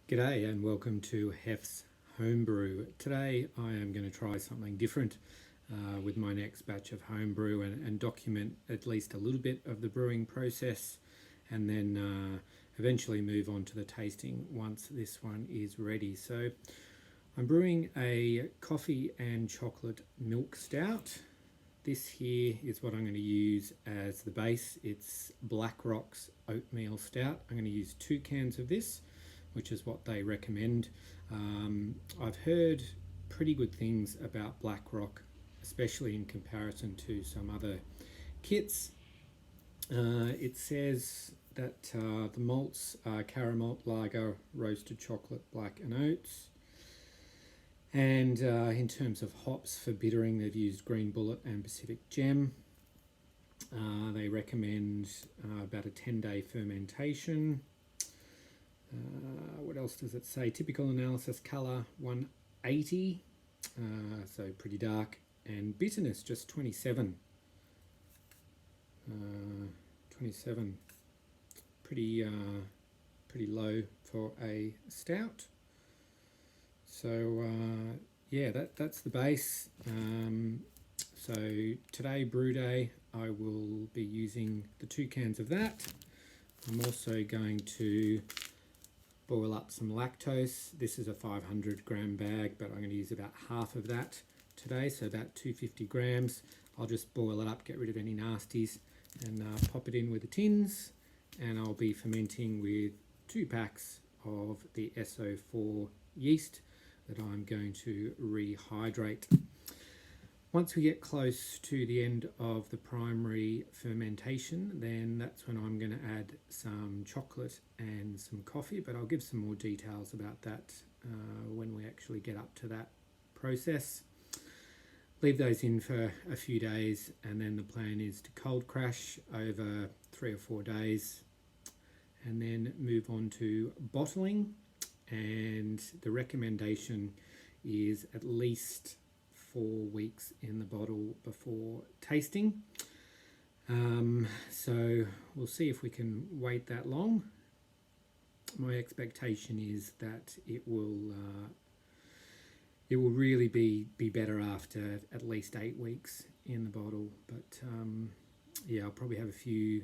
G'day and welcome to Hef's Homebrew. Today I am going to try something different with my next batch of homebrew and document at least a little bit of the brewing process, and then eventually move on to the tasting once this one is ready. So I'm brewing a coffee and chocolate milk stout. This here is what I'm going to use as the base. It's Blackrock's Oatmeal Stout. I'm going to use 2 cans of this, which is what they recommend. I've heard pretty good things about Blackrock, especially in comparison to some other kits. It says that the malts are caramel, lager, roasted chocolate, black and oats. And in terms of hops for bittering, they've used Green Bullet and Pacific Gem. They recommend about a 10-day fermentation. What else does it say? Typical analysis, colour 180, so pretty dark, and bitterness just 27. 27, pretty low for a stout. So yeah, that's the base. So today, brew day, I will be using the 2 cans of that. I'm also going to boil up some lactose. This is a 500 gram bag, but I'm going to use about half of that today, so about 250 grams. I'll just boil it up, get rid of any nasties, and pop it in with the tins, and I'll be fermenting with 2 packs of the S-04 yeast that I'm going to rehydrate. Once we get close to the end of the primary fermentation, then that's when I'm going to add some chocolate and some coffee, but I'll give some more details about that when we actually get up to that process. Leave those in for a few days, and then the plan is to cold crash over 3 or 4 days, and then move on to bottling. And the recommendation is at least 4 weeks in the bottle before tasting. So we'll see if we can wait that long. My expectation is that it will really be better after at least 8 weeks in the bottle. But yeah, I'll probably have a few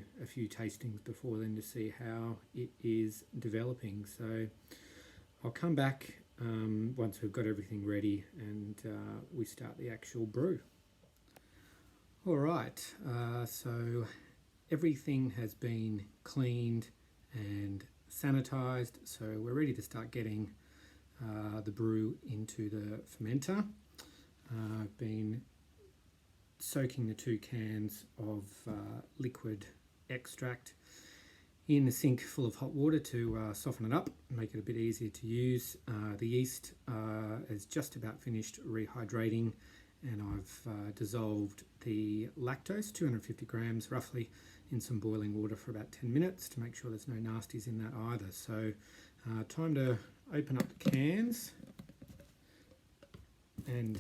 tastings before then to see how it is developing. So I'll come back once we've got everything ready and we start the actual brew. Alright, so everything has been cleaned and sanitized, so we're ready to start getting the brew into the fermenter. I've been soaking the 2 cans of liquid extract in a sink full of hot water to soften it up and make it a bit easier to use. The yeast is just about finished rehydrating, and I've dissolved the lactose, 250 grams roughly, in some boiling water for about 10 minutes to make sure there's no nasties in that either. So time to open up the cans and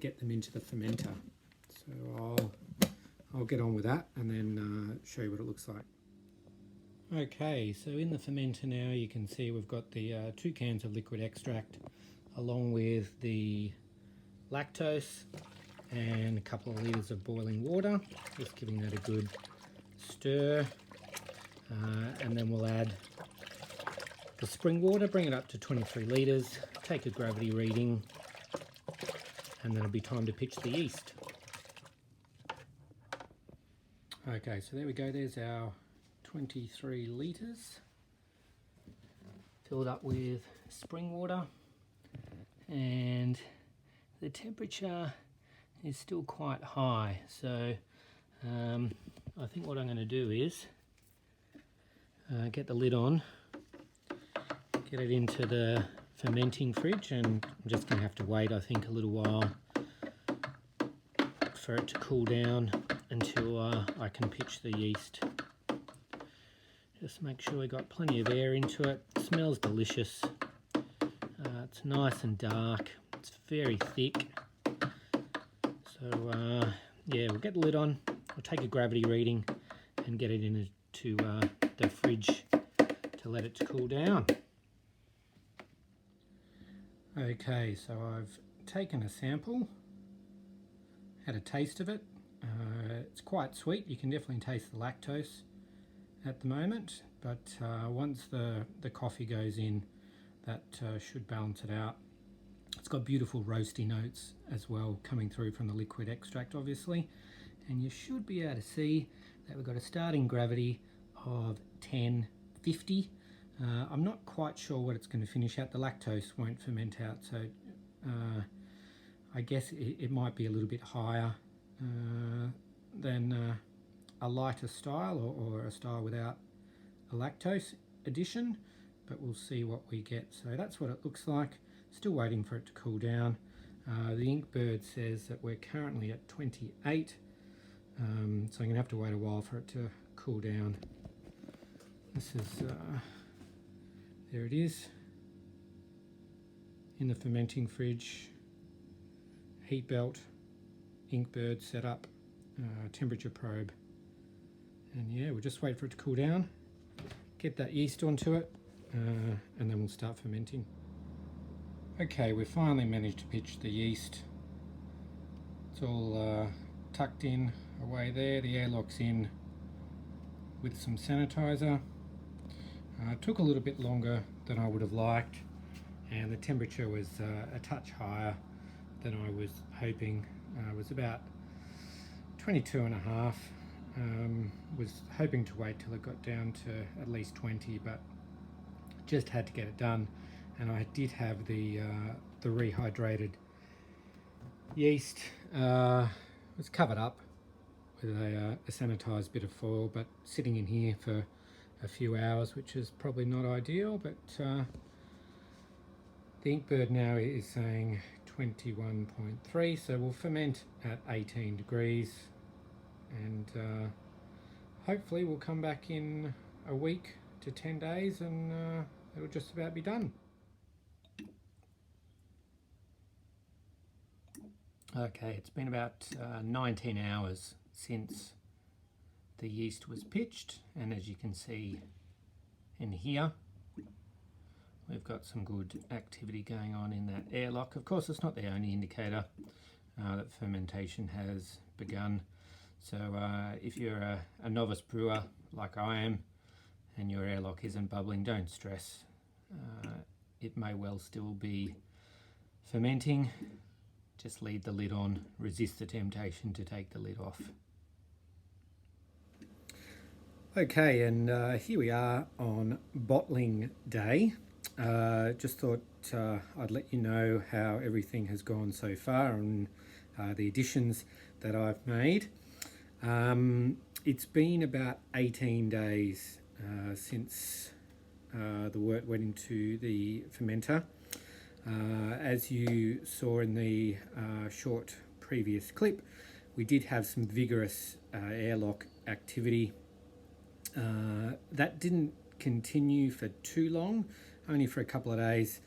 get them into the fermenter. So I'll get on with that and then show you what it looks like. Okay, so in the fermenter now you can see we've got the 2 cans of liquid extract along with the lactose and a couple of litres of boiling water, just giving that a good stir, and then we'll add the spring water, bring it up to 23 litres, take a gravity reading, and then it'll be time to pitch the yeast. Okay, so there we go, there's our 23 litres filled up with spring water, and the temperature is still quite high, so I think what I'm going to do is get the lid on, get it into the fermenting fridge, and I'm just going to have to wait, I think, a little while for it to cool down until I can pitch the yeast. Just make sure we got plenty of air into it. It smells delicious. It's nice and dark. It's very thick. So yeah, we'll get the lid on. We'll take a gravity reading and get it into the fridge to let it cool down. Okay, so I've taken a sample, had a taste of it. It's quite sweet. You can definitely taste the lactose at the moment, but once the coffee goes in, that should balance it out. It's got beautiful roasty notes as well coming through from the liquid extract, obviously, and you should be able to see that we've got a starting gravity of 1050. I'm not quite sure what it's going to finish at. The lactose won't ferment out, so I guess it might be a little bit higher than a lighter style or a style without a lactose addition, but we'll see what we get. So that's what it looks like. Still waiting for it to cool down. The Inkbird says that we're currently at 28, so I'm going to have to wait a while for it to cool down. This is, there it is, in the fermenting fridge, heat belt, Inkbird setup, temperature probe, and yeah, we'll just wait for it to cool down, get that yeast onto it, and then we'll start fermenting. Okay, we finally managed to pitch the yeast. It's all tucked in away there. The airlock's in with some sanitizer. It took a little bit longer than I would have liked, and the temperature was a touch higher than I was hoping. It was about 22.5. Was hoping to wait till it got down to at least 20, but just had to get it done. And I did have the rehydrated yeast. Was covered up with a sanitized bit of foil, but sitting in here for a few hours, which is probably not ideal. But the Inkbird now is saying 21.3, so we'll ferment at 18 degrees, and hopefully we'll come back in a week to 10 days and it'll just about be done. Okay, it's been about 19 hours since the yeast was pitched, and as you can see in here, we've got some good activity going on in that airlock. Of course, it's not the only indicator that fermentation has begun. So if you're a novice brewer like I am and your airlock isn't bubbling, don't stress. It may well still be fermenting. Just leave the lid on, resist the temptation to take the lid off. Okay, and here we are on bottling day. Just thought I'd let you know how everything has gone so far and the additions that I've made. It's been about 18 days since the wort went into the fermenter. As you saw in the short previous clip, we did have some vigorous airlock activity. That didn't continue for too long, only for a couple of days.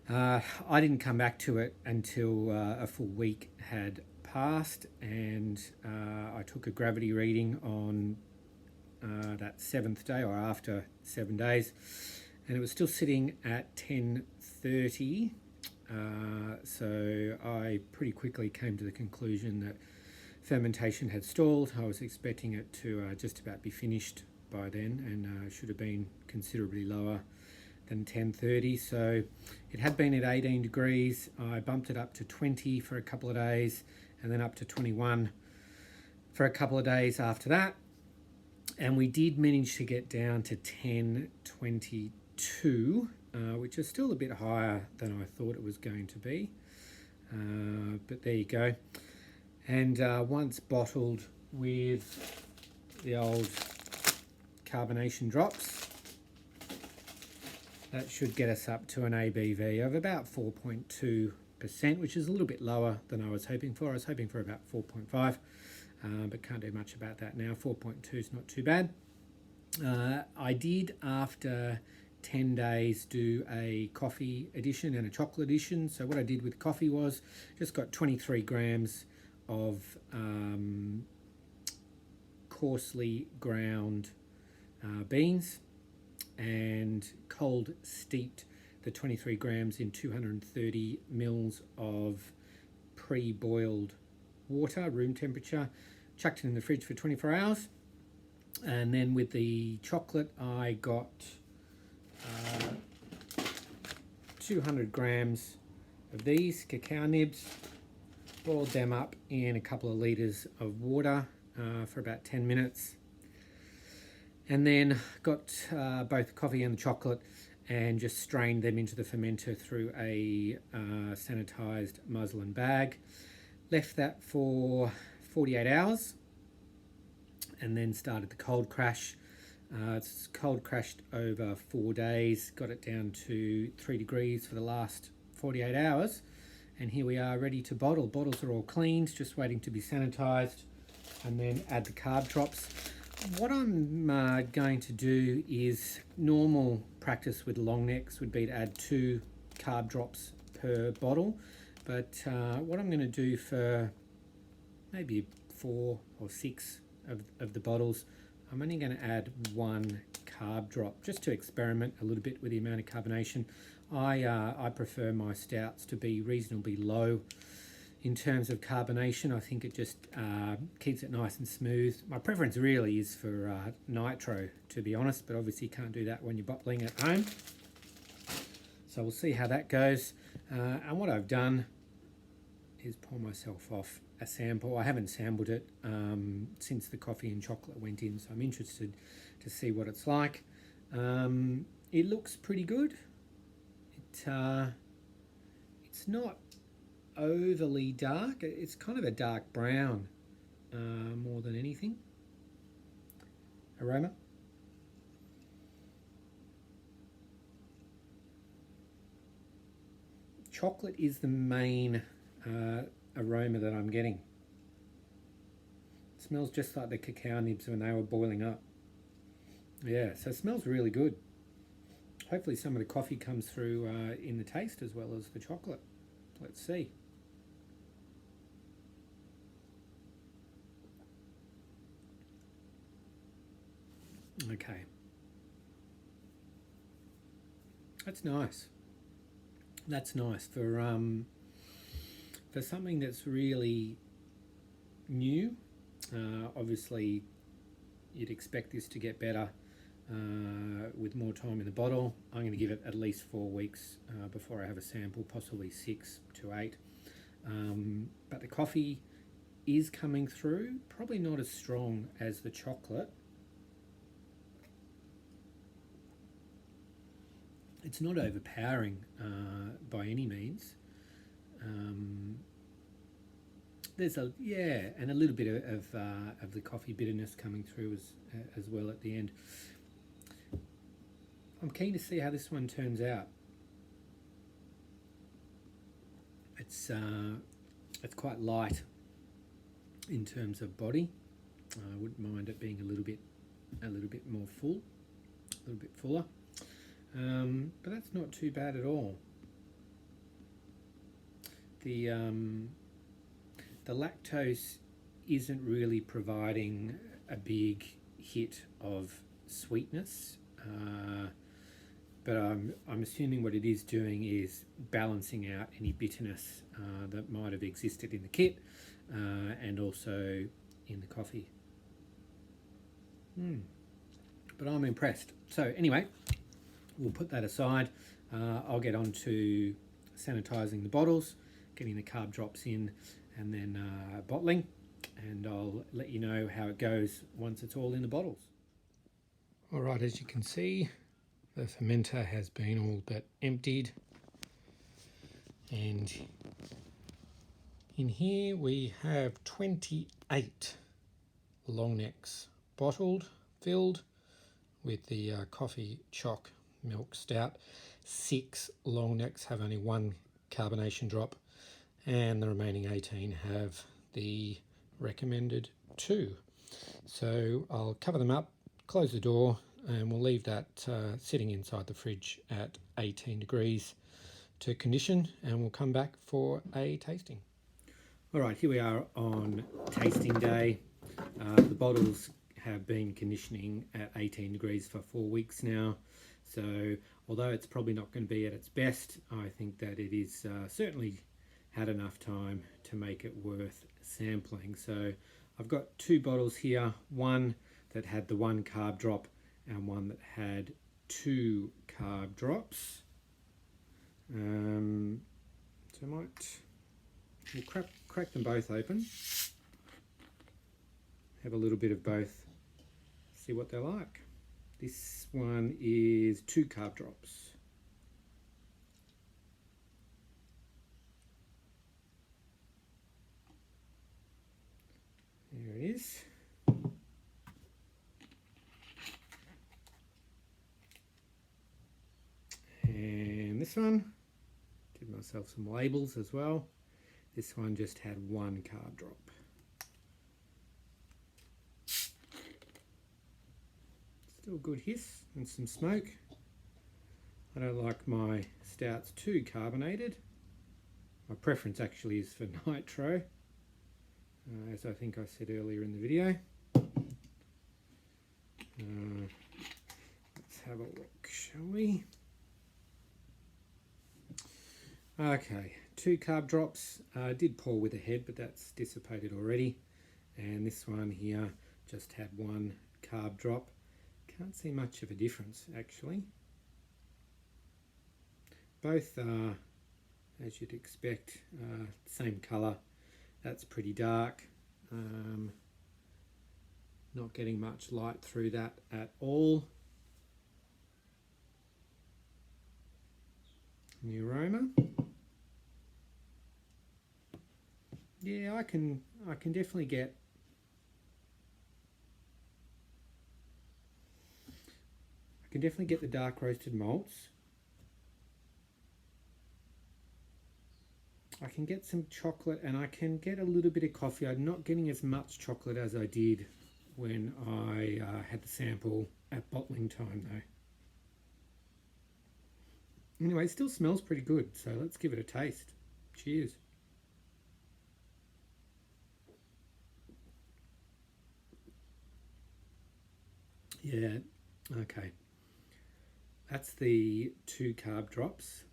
I didn't come back to it until a full week had passed, and I took a gravity reading on that 7th day, or after 7 days, and it was still sitting at 1030. So I pretty quickly came to the conclusion that fermentation had stalled. I was expecting it to just about be finished by then, and should have been considerably lower than 1030. So it had been at 18 degrees. I bumped it up to 20 for a couple of days, and then up to 21 for a couple of days after that. And we did manage to get down to 1022, which is still a bit higher than I thought it was going to be. But there you go. And once bottled with the old carbonation drops, that should get us up to an ABV of about 4.2%, which is a little bit lower than I was hoping for. I was hoping for about 4.5, but can't do much about that now. 4.2 is not too bad. I did, after 10 days, do a coffee addition and a chocolate addition. So what I did with coffee was just got 23 grams of coarsely ground beans and cold steeped the 23 grams in 230 mils of pre-boiled water, room temperature, chucked it in the fridge for 24 hours. And then with the chocolate, I got 200 grams of these cacao nibs, boiled them up in a couple of litres of water for about 10 minutes. And then got both the coffee and the chocolate and just strained them into the fermenter through a sanitized muslin bag. Left that for 48 hours and then started the cold crash. It's cold crashed over 4 days, got it down to 3 degrees for the last 48 hours. And here we are ready to bottle. Bottles are all cleaned, just waiting to be sanitized, and then add the carb drops. What I'm going to do is, normal practice with long necks would be to add 2 carb drops per bottle. But what I'm going to do for maybe 4 or 6 of the bottles, I'm only going to add 1 carb drop just to experiment a little bit with the amount of carbonation. I prefer my stouts to be reasonably low in terms of carbonation. I think it just keeps it nice and smooth. My preference really is for nitro, to be honest, but obviously you can't do that when you're bottling at home. So we'll see how that goes. And what I've done is pour myself off a sample. I haven't sampled it since the coffee and chocolate went in, so I'm interested to see what it's like. It looks pretty good. It's not overly dark. It's kind of a dark brown more than anything. Aroma. Chocolate is the main aroma that I'm getting. It smells just like the cacao nibs when they were boiling up. Yeah, so it smells really good. Hopefully some of the coffee comes through in the taste as well as the chocolate. Let's see. Okay. That's nice. That's nice for something that's really new. Obviously, you'd expect this to get better with more time in the bottle. I'm going to give it at least 4 weeks before I have a sample, possibly 6 to 8. But the coffee is coming through, probably not as strong as the chocolate. It's not overpowering by any means. There's a and a little bit of the coffee bitterness coming through as well at the end. I'm keen to see how this one turns out. It's quite light in terms of body. I wouldn't mind it being a little bit more full, a little bit fuller. But that's not too bad at all. The lactose isn't really providing a big hit of sweetness, but I'm assuming what it is doing is balancing out any bitterness that might have existed in the kit and also in the coffee. But I'm impressed. So anyway, we'll put that aside. I'll get on to sanitizing the bottles, getting the carb drops in, and then bottling, and I'll let you know how it goes once it's all in the bottles. All right, as you can see, the fermenter has been all but emptied, and in here we have 28 long necks bottled, filled with the coffee choc milk stout. 6 long necks have only 1 carbonation drop, and the remaining 18 have the recommended 2. So I'll cover them up, close the door, and we'll leave that sitting inside the fridge at 18 degrees to condition, and we'll come back for a tasting. All right, here we are on tasting day. The bottles have been conditioning at 18 degrees for 4 weeks now. So although it's probably not going to be at its best, I think that it is certainly had enough time to make it worth sampling. So I've got 2 bottles here, one that had the 1 carb drop and one that had 2 carb drops. So we'll crack them both open, have a little bit of both, see what they're like. This one is 2 carb drops. There it is. And this one, did myself some labels as well. This one just had 1 carb drop. Still a good hiss and some smoke. I don't like my stouts too carbonated. My preference actually is for nitro, as I think I said earlier in the video. Let's have a look, shall we? Okay, 2 carb drops. I did pour with a head, but that's dissipated already. And this one here just had 1 carb drop. Can't see much of a difference actually. Both are, as you'd expect, same colour. That's pretty dark. Not getting much light through that at all. And the aroma. Yeah, I can definitely get the dark roasted malts. I can get some chocolate and I can get a little bit of coffee. I'm not getting as much chocolate as I did when I had the sample at bottling time though. Anyway, it still smells pretty good, so let's give it a taste. Cheers. Yeah, okay. That's the 2 carb drops,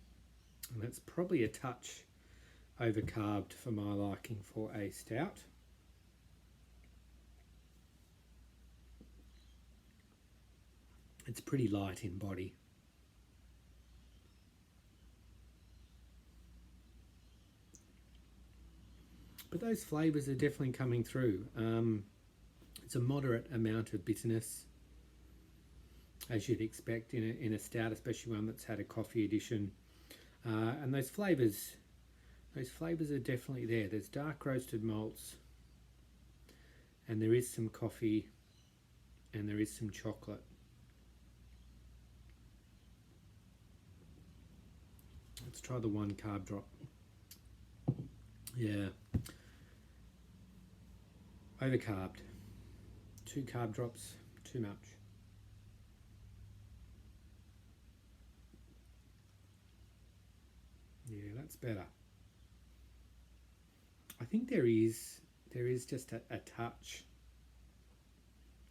and that's probably a touch over-carbed for my liking for a stout. It's pretty light in body. But those flavours are definitely coming through. It's a moderate amount of bitterness, as you'd expect in a stout, especially one that's had a coffee addition. And those flavours are definitely there. There's dark roasted malts, and there is some coffee, and there is some chocolate. Let's try the 1 carb drop. Yeah. Overcarbed. 2 carb drops, too much. Yeah, that's better. I think there is just a touch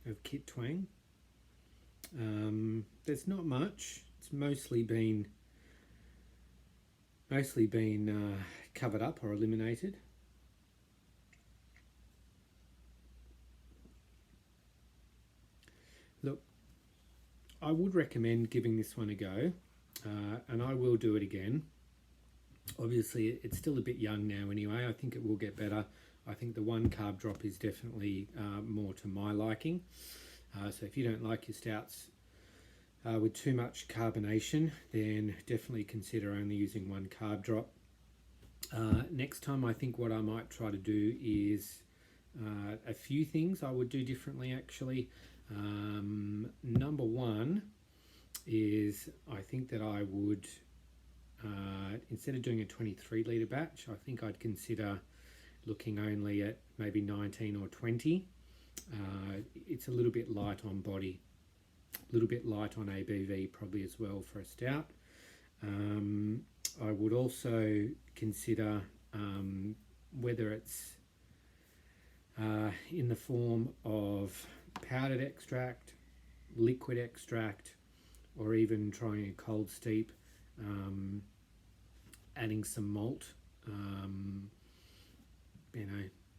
of kit twang. There's not much. It's mostly been covered up or eliminated. Look, I would recommend giving this one a go, and I will do it again. Obviously, it's still a bit young now anyway. I think it will get better. I think the 1 carb drop is definitely more to my liking. So if you don't like your stouts with too much carbonation, then definitely consider only using 1 carb drop. Next time, I think what I might try to do is a few things I would do differently actually. Number 1 is I think that I would, instead of doing a 23 litre batch, I think I'd consider looking only at maybe 19 or 20. It's a little bit light on body, a little bit light on ABV probably as well for a stout. I would also consider whether it's in the form of powdered extract, liquid extract, or even trying a cold steep, adding some malt,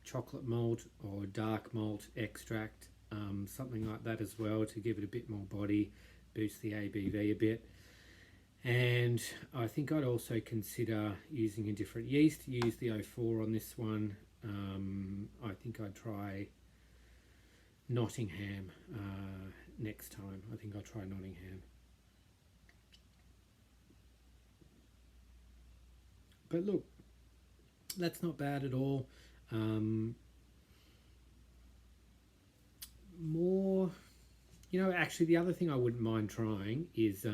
chocolate malt or dark malt extract, something like that as well, to give it a bit more body, boost the ABV a bit. And I think I'd also consider using a different yeast. Use the 04 on this one. I think I'd try Nottingham next time. I think I'll try Nottingham. But look, that's not bad at all. More, actually the other thing I wouldn't mind trying is,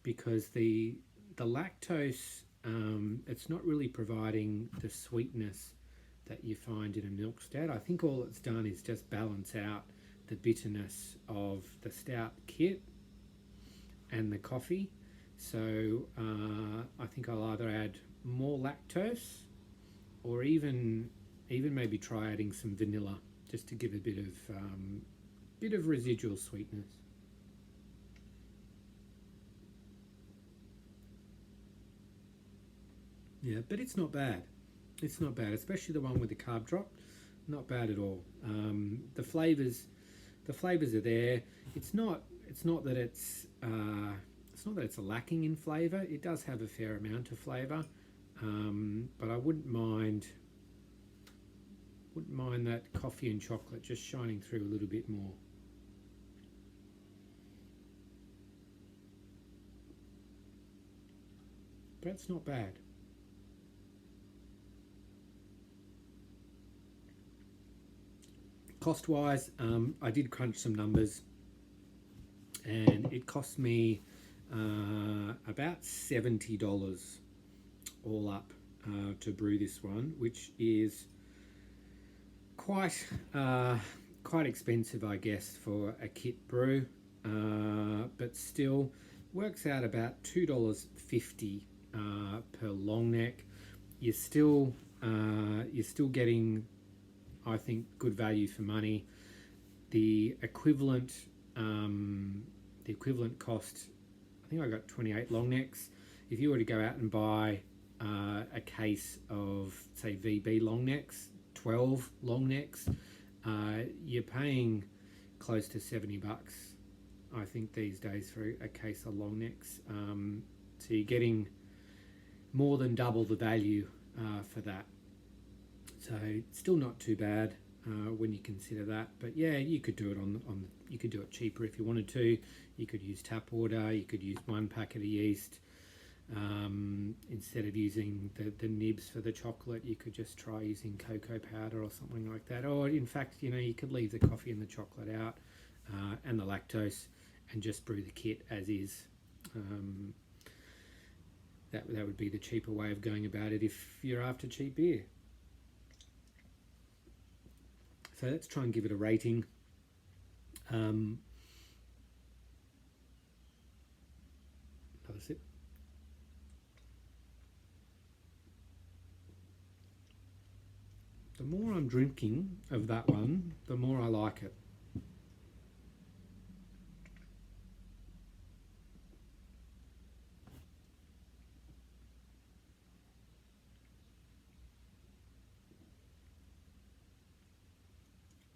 because the lactose, it's not really providing the sweetness that you find in a milk stout. I think all it's done is just balance out the bitterness of the stout kit and the coffee. So I think I'll either add more lactose, or even maybe try adding some vanilla, just to give a bit of residual sweetness. Yeah, but it's not bad. It's not bad, especially the one with the carb drop. Not bad at all. The flavors are there. It's not that it's lacking in flavor. It does have a fair amount of flavor, but I wouldn't mind that coffee and chocolate just shining through a little bit more. But it's not bad. Cost wise, I did crunch some numbers, and it cost me about $70 all up to brew this one, which is quite expensive, I guess, for a kit brew, but still works out about $2.50 per long neck. You're still getting, I think, good value for money. The equivalent cost, I think I got 28 long necks. If you were to go out and buy a case of, say, VB long necks, 12 long necks, you're paying close to $70, I think, these days for a case of long necks. So you're getting more than double the value for that. So still not too bad when you consider that. But yeah, you could do it you could do it cheaper if you wanted to. You could use tap water. You could use 1 packet of yeast. Instead of using the nibs for the chocolate, you could just try using cocoa powder or something like that. Or in fact, you could leave the coffee and the chocolate out and the lactose, and just brew the kit as is. That would be the cheaper way of going about it if you're after cheap beer. So let's try and give it a rating. Another sip. The more I'm drinking of that one, the more I like it.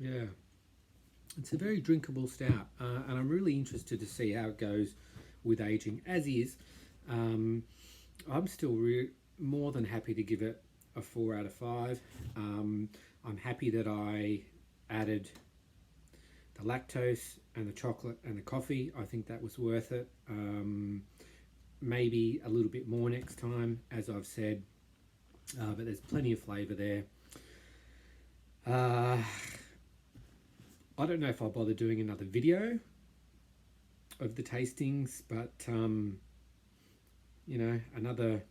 Yeah, it's a very drinkable stout, and I'm really interested to see how it goes with aging. As is, I'm still more than happy to give it a 4 out of 5. I'm happy that I added the lactose and the chocolate and the coffee. I think that was worth it. Maybe a little bit more next time, as I've said, but there's plenty of flavour there. I don't know if I'll bother doing another video of the tastings, but another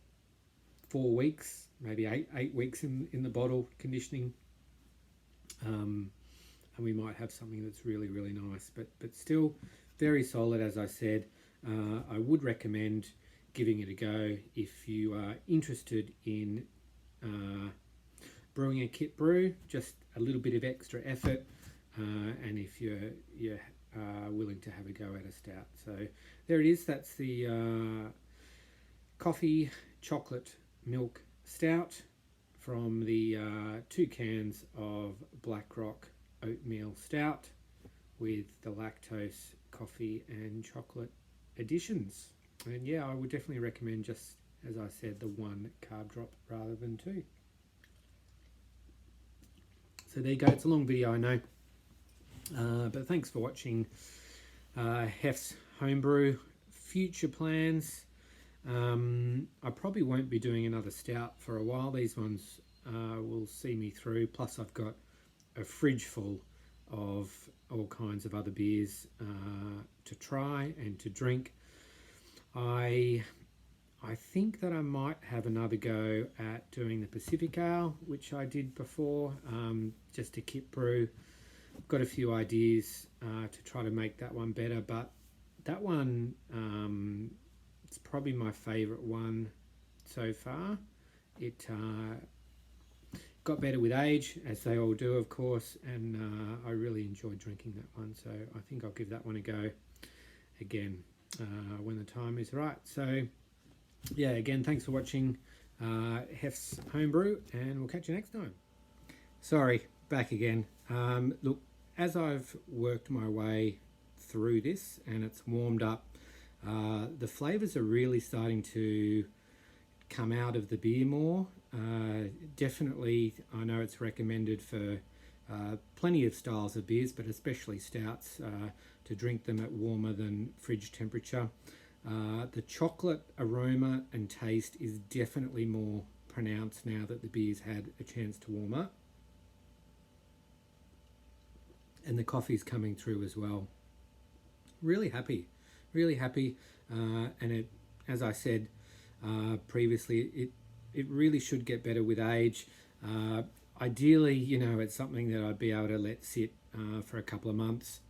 4 weeks, maybe eight weeks in the bottle conditioning, and we might have something that's really, really nice, but still very solid. As I said, I would recommend giving it a go if you are interested in brewing a kit brew, just a little bit of extra effort. And if you're willing to have a go at a stout. So there it is. That's the coffee chocolate milk stout from the 2 cans of Blackrock Oatmeal Stout with the lactose, coffee and chocolate additions. And yeah, I would definitely recommend, just as I said, the 1 carb drop rather than 2. So there you go. It's a long video, I know, but thanks for watching Hef's Homebrew. Future plans, I probably won't be doing another stout for a while. These ones will see me through, plus I've got a fridge full of all kinds of other beers to try and to drink. I think that I might have another go at doing the Pacific Ale, which I did before, just a kit brew. I've got a few ideas to try to make that one better, but that one, it's probably my favourite one so far. It got better with age, as they all do, of course, and I really enjoyed drinking that one, so I think I'll give that one a go again when the time is right. So yeah, again, thanks for watching Hef's Homebrew, and we'll catch you next time. Sorry, back again. Look, as I've worked my way through this and it's warmed up, the flavours are really starting to come out of the beer more. Definitely, I know it's recommended for plenty of styles of beers, but especially stouts, to drink them at warmer than fridge temperature. The chocolate aroma and taste is definitely more pronounced now that the beer's had a chance to warm up. And the coffee's coming through as well. Really happy, really happy. And it, as I said previously, it really should get better with age. Ideally, you know, it's something that I'd be able to let sit for a couple of months.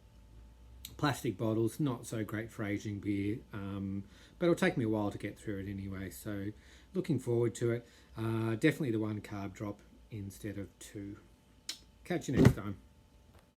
Plastic bottles, not so great for aging beer, but it'll take me a while to get through it anyway. So looking forward to it. Definitely the 1 carb drop instead of 2. Catch you next time.